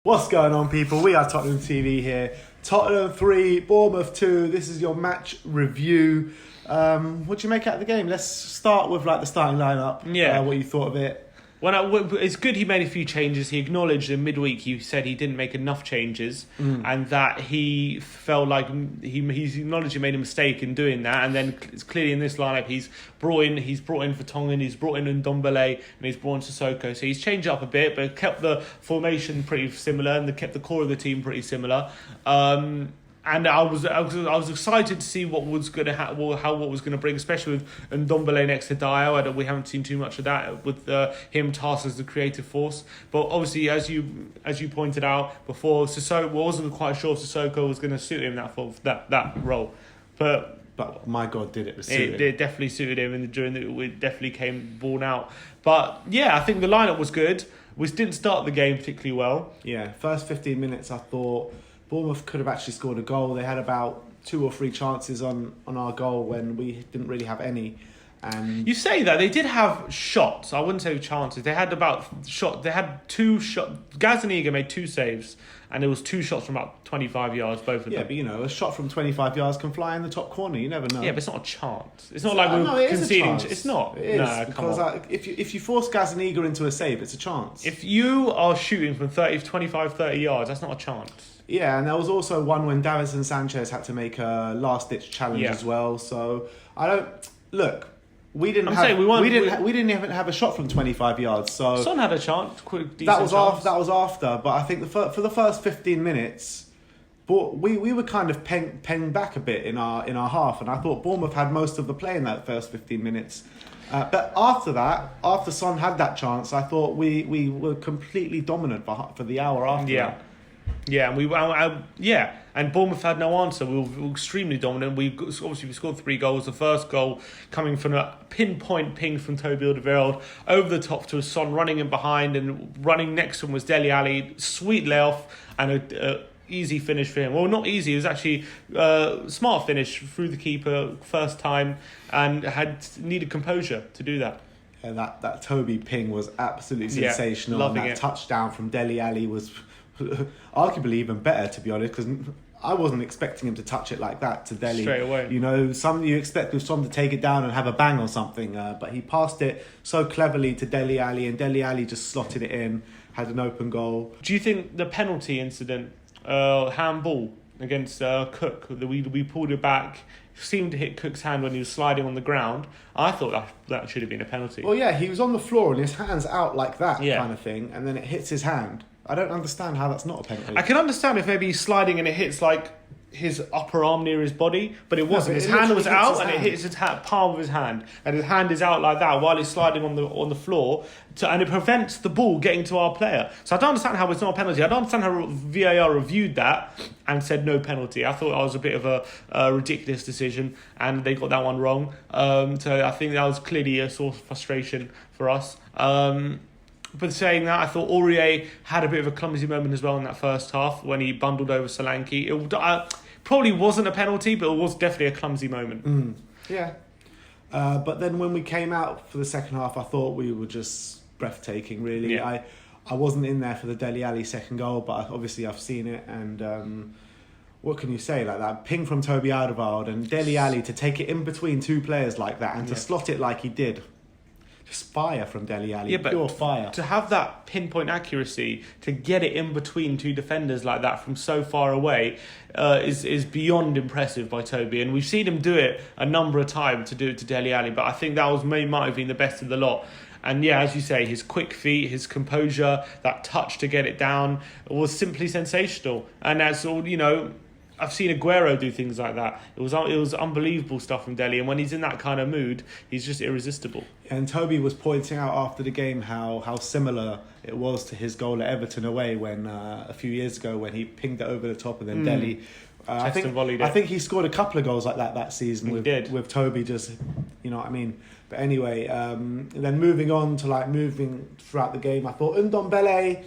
What's going on, people? We are Tottenham TV here. Tottenham 3, Bournemouth 2. This is your match review. What do you make out of the game? Let's start with the starting lineup. Yeah. What you thought of it? It's good he made a few changes. He acknowledged in midweek he said he didn't make enough changes and that he felt like he's acknowledged he made a mistake in doing that. And then it's clearly in this lineup he's brought in Vertonghen, he's brought in Ndombele, and he's brought in Sissoko. So he's changed up a bit, but kept the formation pretty similar and kept the core of the team pretty similar. And I was excited to see what was going to what was going to bring, especially with Ndombele next to Diao. We haven't seen too much of that with him tasked as the creative force. But obviously, as you pointed out before, Sissoko wasn't quite sure if Sissoko was going to suit him that role, but my God, did it suit him? It definitely suited him, and it definitely came borne out. But yeah, I think the lineup was good. We didn't start the game particularly well. Yeah, first 15 minutes, I thought Bournemouth could have actually scored a goal. They had about 2 or 3 chances on our goal when we didn't really have any. And you say that they did have shots. I wouldn't say chances. They had They had 2 shots. Gazaniga made 2 saves, and there was 2 shots from about 25 yards, both of them. Yeah, but a shot from 25 yards can fly in the top corner. You never know. Yeah, but it's not a chance. It's not like we're conceding. It's not. It is, no, because come on. If you force Gazaniga into a save, it's a chance. If you are shooting from 25, 30 yards, that's not a chance. Yeah, and there was also one when Davinson Sanchez had to make a last-ditch challenge as well. So we didn't even have a shot from 25 yards. So Son had a chance. That was after. But I think for the first 15 minutes, we were kind of penned back a bit in our half, and I thought Bournemouth had most of the play in that first 15 minutes. But after that, after Son had that chance, I thought we were completely dominant for the hour after that. Yeah, and Bournemouth had no answer. We were extremely dominant. We scored 3 goals. The first goal coming from a pinpoint ping from Toby Alderweireld over the top to a Son running in behind, and running next to him was Dele Alli. Sweet layoff and a easy finish for him. Well, not easy. It was actually a smart finish through the keeper first time, and needed composure to do that. And that Toby ping was absolutely sensational. Loving and that it. Touchdown from Dele Alli was arguably even better, to be honest, because I wasn't expecting him to touch it like that to Dele. Straight away. You expect with Son to take it down and have a bang or something, but he passed it so cleverly to Dele Alli, and Dele Alli just slotted it in, had an open goal. Do you think the penalty incident, handball against Cook, that we pulled it back, seemed to hit Cook's hand when he was sliding on the ground? I thought that should have been a penalty. Well, yeah, he was on the floor and his hand's out like that kind of thing, and then it hits his hand. I don't understand how that's not a penalty. I can understand if maybe he's sliding and it hits his upper arm near his body, but it wasn't. His hand was out and it hits his palm of his hand, and his hand is out like that while he's sliding on the floor, and it prevents the ball getting to our player. So I don't understand how it's not a penalty. I don't understand how VAR reviewed that and said no penalty. I thought that was a bit of a ridiculous decision, and they got that one wrong. So I think that was clearly a source of frustration for us. But saying that, I thought Aurier had a bit of a clumsy moment as well in that first half when he bundled over Solanke. It probably wasn't a penalty, but it was definitely a clumsy moment. Yeah. But then when we came out for the second half, I thought we were just breathtaking, really. Yeah. I wasn't in there for the Dele Alli second goal, but obviously I've seen it. And what can you say? Like that ping from Toby Alderweireld and Dele Alli to take it in between 2 players like that and to slot it like he did. Just fire from Dele Alli, pure fire. To have that pinpoint accuracy, to get it in between 2 defenders like that from so far away, is beyond impressive by Toby. And we've seen him do it a number of times to do it to Dele Alli, but I think that might have been the best of the lot. And yeah, as you say, his quick feet, his composure, that touch to get it down was simply sensational. And that's all, I've seen Aguero do things like that. It was unbelievable stuff from Dele, and when he's in that kind of mood, he's just irresistible. And Toby was pointing out after the game how similar it was to his goal at Everton away when a few years ago when he pinged it over the top and then Dele. I think he scored a couple of goals like that season with Toby, just, you know what I mean. But anyway, then moving on to moving throughout the game, I thought Ndombele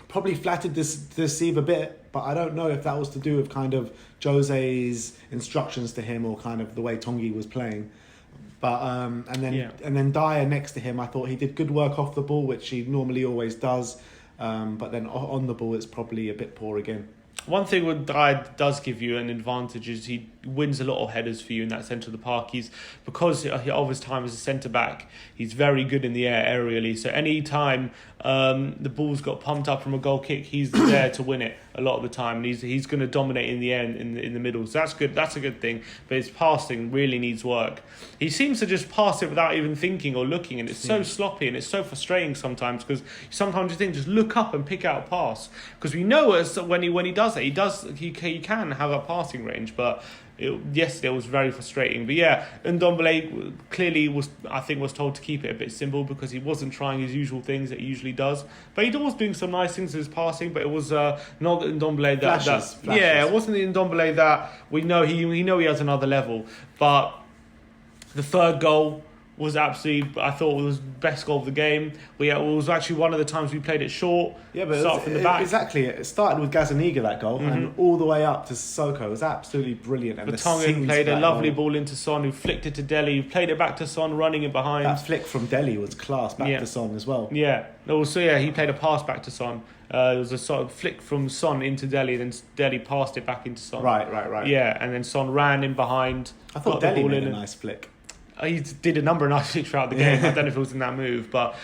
probably flattered this deceive a bit. but I don't know if that was to do with kind of Jose's instructions to him or kind of the way Tongi was playing. But and then Dyer next to him, I thought he did good work off the ball, which he normally always does. But then on the ball, it's probably a bit poor again. One thing with Dyer does give you an advantage is he wins a lot of headers for you in that centre of the park. Because of his time as a centre back, he's very good in the air aerially. So any time the ball's got pumped up from a goal kick, he's there to win it a lot of the time. And he's going to dominate in the air in the middle. So that's good. That's a good thing. But his passing really needs work. He seems to just pass it without even thinking or looking, and it's so sloppy and it's so frustrating sometimes, because sometimes you think just look up and pick out a pass, because we know when he does it, he can have a passing range, but yesterday was very frustrating. But yeah, Ndombele clearly was told to keep it a bit simple because he wasn't trying his usual things that he usually does. But he was doing some nice things with his passing, but it was not the Ndombele Flashes. Yeah, it wasn't the Ndombele that we know he has another level. But the third goal was absolutely, I thought, was the best goal of the game. It was actually one of the times we played it short. Yeah, but start from the back. Exactly. It started with Gazaniga, that goal, and all the way up to Sissoko. It was absolutely brilliant. And Vertonghen played a lovely ball into Son, who flicked it to Dele, who played it back to Son, running it behind. That flick from Dele was class, back to Son as well. Yeah. Also, he played a pass back to Son. There was a sort of flick from Son into Dele, then Dele passed it back into Son. Right. Yeah, and then Son ran in behind. I thought Dele made a nice flick. He did a number of nice things throughout the game. I don't know if it was in that move, but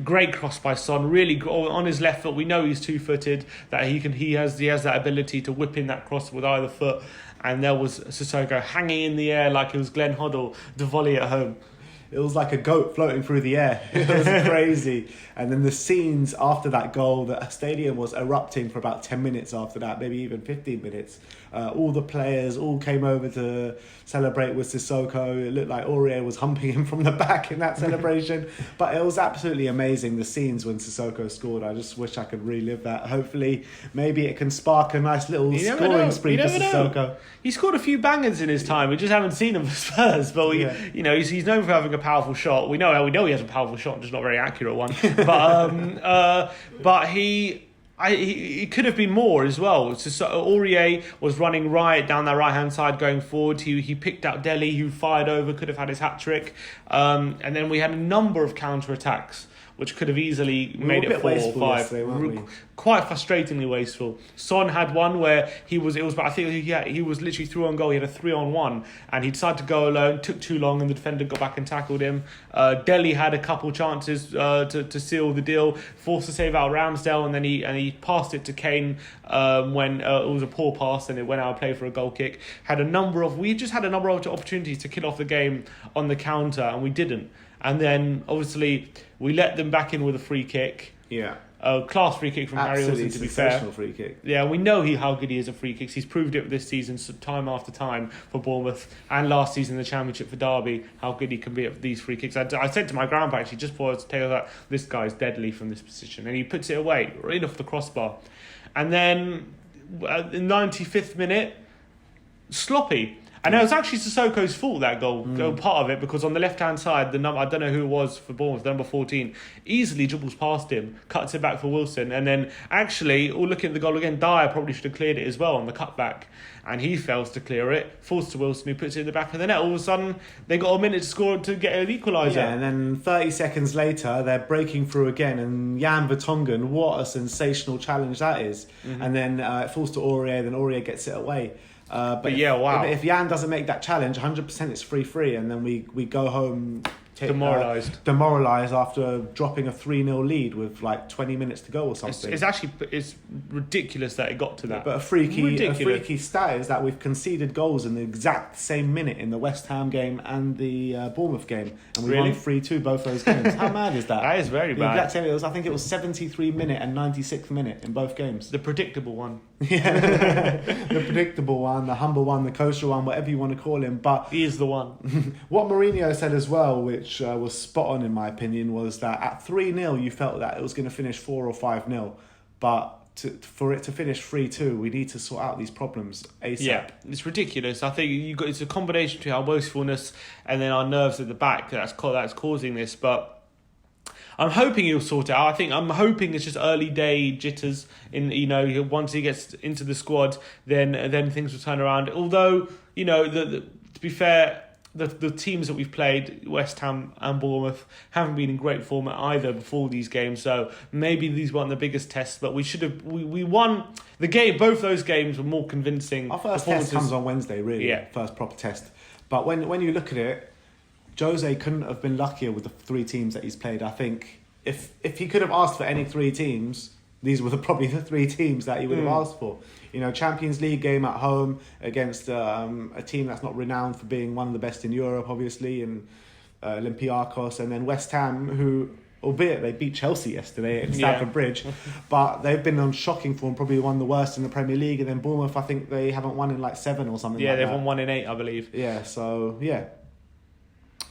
great cross by Son. Really on his left foot. We know he's 2-footed. That he has that ability to whip in that cross with either foot. And there was Sissoko hanging in the air like it was Glenn Hoddle, the volley at home. It was like a goat floating through the air. It was crazy. And then the scenes after that goal, the stadium was erupting for about 10 minutes after that, maybe even 15 minutes. All the players all came over to celebrate with Sissoko. It looked like Aurier was humping him from the back in that celebration. But it was absolutely amazing, the scenes when Sissoko scored. I just wish I could relive that. Hopefully, maybe it can spark a nice little scoring spree for Sissoko. He scored a few bangers in his time. We just haven't seen him for Spurs. But he's known for having a powerful shot. We know he has a powerful shot, just not a very accurate one. But he could have been more as well. So Aurier was running right down that right hand side going forward. He picked out Dele, who fired over, could have had his hat trick. And then we had a number of counter attacks, which could have easily made it 4 or 5. Quite frustratingly wasteful. Son had one where he was literally through on goal. He had a 3-on-1, and he decided to go alone. Took too long, and the defender got back and tackled him. Dele had a couple chances to seal the deal. Forced to save out Ramsdale, and then he passed it to Kane when it was a poor pass, and it went out of play for a goal kick. We just had a number of opportunities to kill off the game on the counter, and we didn't. And then obviously we let them back in with a free kick. Yeah. A class free kick from Harry Wilson, to be fair. Sensational free kick. Yeah, we know how good he is at free kicks. He's proved it this season time after time for Bournemouth, and last season in the Championship for Derby, how good he can be at these free kicks. I said to my grandpa, actually, just before I was telling that, this guy's deadly from this position. And he puts it away, right off the crossbar. And then, in the 95th minute, sloppy. And it was actually Sissoko's fault, that goal, part of it, because on the left-hand side, I don't know who it was for Bournemouth, number 14, easily dribbles past him, cuts it back for Wilson, and then actually, looking at the goal again, Dyer probably should have cleared it as well on the cutback, and he fails to clear it, falls to Wilson, who puts it in the back of the net. All of a sudden, they got a minute to score to get an equaliser. Yeah, and then 30 seconds later, they're breaking through again, and Jan Vertonghen, what a sensational challenge that is. And then it falls to Aurier, then Aurier gets it away. But wow. If Jan doesn't make that challenge, 100% it's 3-3, and then we go home demoralised after dropping a 3-0 lead with like 20 minutes to go or something. It's ridiculous that it got to that. But a freaky stat is that we've conceded goals in the exact same minute in the West Ham game and the Bournemouth game, and we won 3-2 both those games. How mad is that? That is very bad. The exact same, I think it was 73 minute and 96th minute in both games. The predictable one. Yeah, the predictable one, the humble one, the kosher one, whatever you want to call him. But he is the one. What Mourinho said as well, which was spot on in my opinion, was that at 3-0 you felt that it was going to finish 4 or 5-0, but for it to finish 3-2, we need to sort out these problems ASAP. Yeah, it's ridiculous. I think it's a combination between our wastefulness and then our nerves at the back that's causing this. But I'm hoping he'll sort it out. I'm hoping it's just early day jitters. Once he gets into the squad, then things will turn around. Although, to be fair, the teams that we've played, West Ham and Bournemouth, haven't been in great form either before these games. So maybe these weren't the biggest tests, but we won the game. Both those games were more convincing. Our first test comes on Wednesday, really. Yeah. First proper test. But when you look at it, Jose couldn't have been luckier with the 3 teams that he's played. I think if he could have asked for any 3 teams, these were probably the 3 teams that he would have asked for. Champions League game at home against a team that's not renowned for being one of the best in Europe, obviously, and Olympiacos, and then West Ham, who, albeit they beat Chelsea yesterday at Stamford Bridge, but they've been on shocking form, probably one of the worst in the Premier League. And then Bournemouth, I think they haven't won in like 7 or something. Yeah, like they've that. won 1 in 8, I believe. Yeah, so yeah.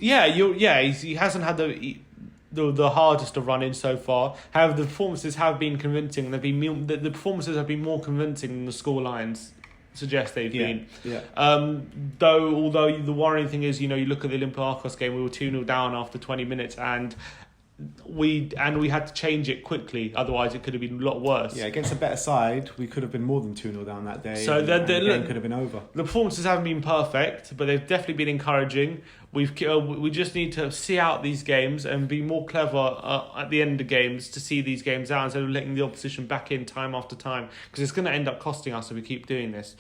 He hasn't had the hardest of run in so far. However, the performances have been convincing. The performances have been more convincing than the score lines suggest they've been. Yeah. Although the worrying thing is, you look at the Olympiacos game, we were 2-0 down after 20 minutes, and we had to change it quickly. Otherwise, it could have been a lot worse. Yeah, against a better side, we could have been more than 2-0 down that day. So the game could have been over. The performances haven't been perfect, but they've definitely been encouraging. We just need to see out these games and be more clever at the end of the games to see these games out instead of letting the opposition back in time after time, because it's going to end up costing us if we keep doing this.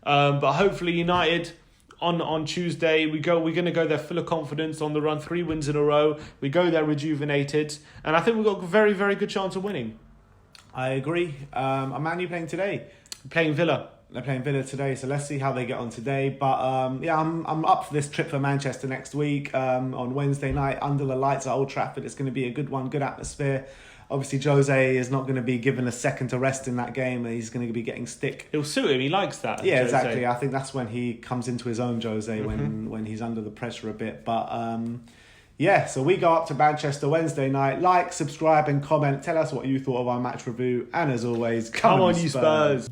But hopefully United on Tuesday, we're going to go there full of confidence on the run, 3 wins in a row. We go there rejuvenated, and I think we've got a very, very good chance of winning. I agree. Are Man U playing today? Playing Villa. They're playing Villa today, so let's see how they get on today. But I'm up for this trip for Manchester next week on Wednesday night under the lights at Old Trafford. It's going to be a good one, good atmosphere. Obviously, Jose is not going to be given a second to rest in that game. He's going to be getting stick. It'll suit him. He likes that. Yeah, Jose. exactly. I think that's when he comes into his own, Jose, when he's under the pressure a bit. But so we go up to Manchester Wednesday night. Like, subscribe and comment. Tell us what you thought of our match review. And as always, come on, you Spurs.